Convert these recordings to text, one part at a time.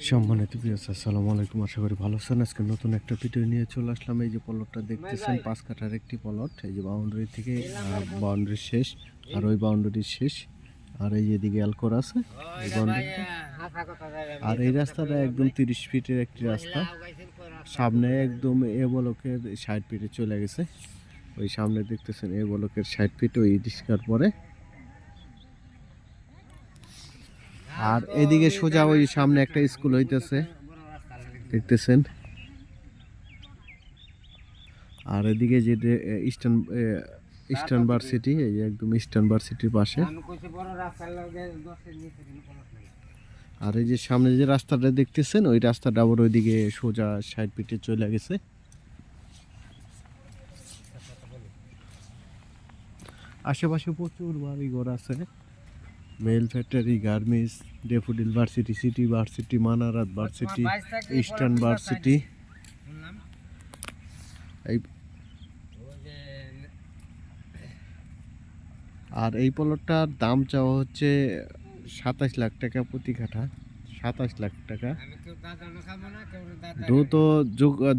সম্মানিত ভিউয়ার্স, আসসালামু আলাইকুম। আশা করি ভালো আছেন। আজকে নতুন একটা ভিডিও নিয়ে চলে আসলাম। এই যে প্লটটা দেখতেছেন 5 কাঠার একটি প্লট। এই যে বাউন্ডারি থেকে বাউন্ডারি শেষ, আর ওই বাউন্ডারি শেষ, আর এই যে এদিকে অ্যালকোর আছে এই বাউন্ডারিটা। আর এই রাস্তাটা একদম 30 ফিটের একটি রাস্তা। সামনে একদম এ ব্লকের 60 ফিটে চলে গেছে। ওই সামনে দেখতেছেন এ ব্লকের 60 ফিট ওই রিস্কার পরে। আর এদিকে সোজা ওই সামনে একটা স্কুল হইতেছে দেখতেছেন। আর এদিকে যে ইস্টার্ন ইস্টার্ন ভার্সিটি, এই যে একদম ইস্টার্ন ভার্সিটির পাশে। আর এই যে সামনে যে রাস্তাটা দেখতেছেন ওই রাস্তাটা আবার ওইদিকে সোজা 60 ফিটে চলে গেছে। আশেপাশে প্রচুর বাড়ি ঘর আছে। Mill factory, garments, Daffodil varsity, city varsity, Manarat varsity, eastern varsity. এই আর এই প্লটটার দাম চাওয়া হচ্ছে 27 লাখ টাকা প্রতি কাঠা। 27 লাখ টাকা। দ্রুত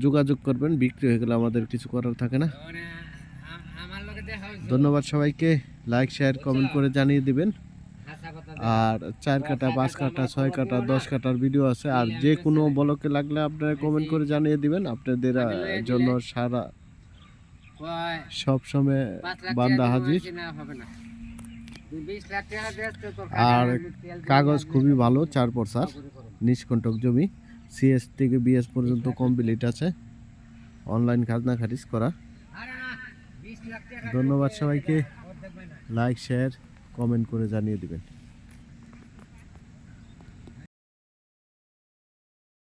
যোগাযোগ করবেন, বিক্রি হয়ে গেলে আমাদের কিছু করার থাকে না। ধন্যবাদ সবাইকে। লাইক, শেয়ার, কমেন্ট করে জানিয়ে দিবেন। আর 4 কাঠা, 5 কাঠা, 6 কাঠা, 10 কাঠার ভিডিও আছে। আর যে কোনো ব্লকে লাগলে আপনারা কমেন্ট করে জানিয়ে দিবেন। আপনাদের জন্য সারা সব সময় বান্দা হাজির। আর কাগজ খুবই ভালো, 4/4 নিষ্কণ্টক জমি। সিএস থেকে বিএস পর্যন্ত কমপ্লিট আছে, অনলাইন খাজনা খারিজ করা। ধন্যবাদ সবাইকে। লাইক, শেয়ার, কমেন্ট করে জানিয়ে দিবেন।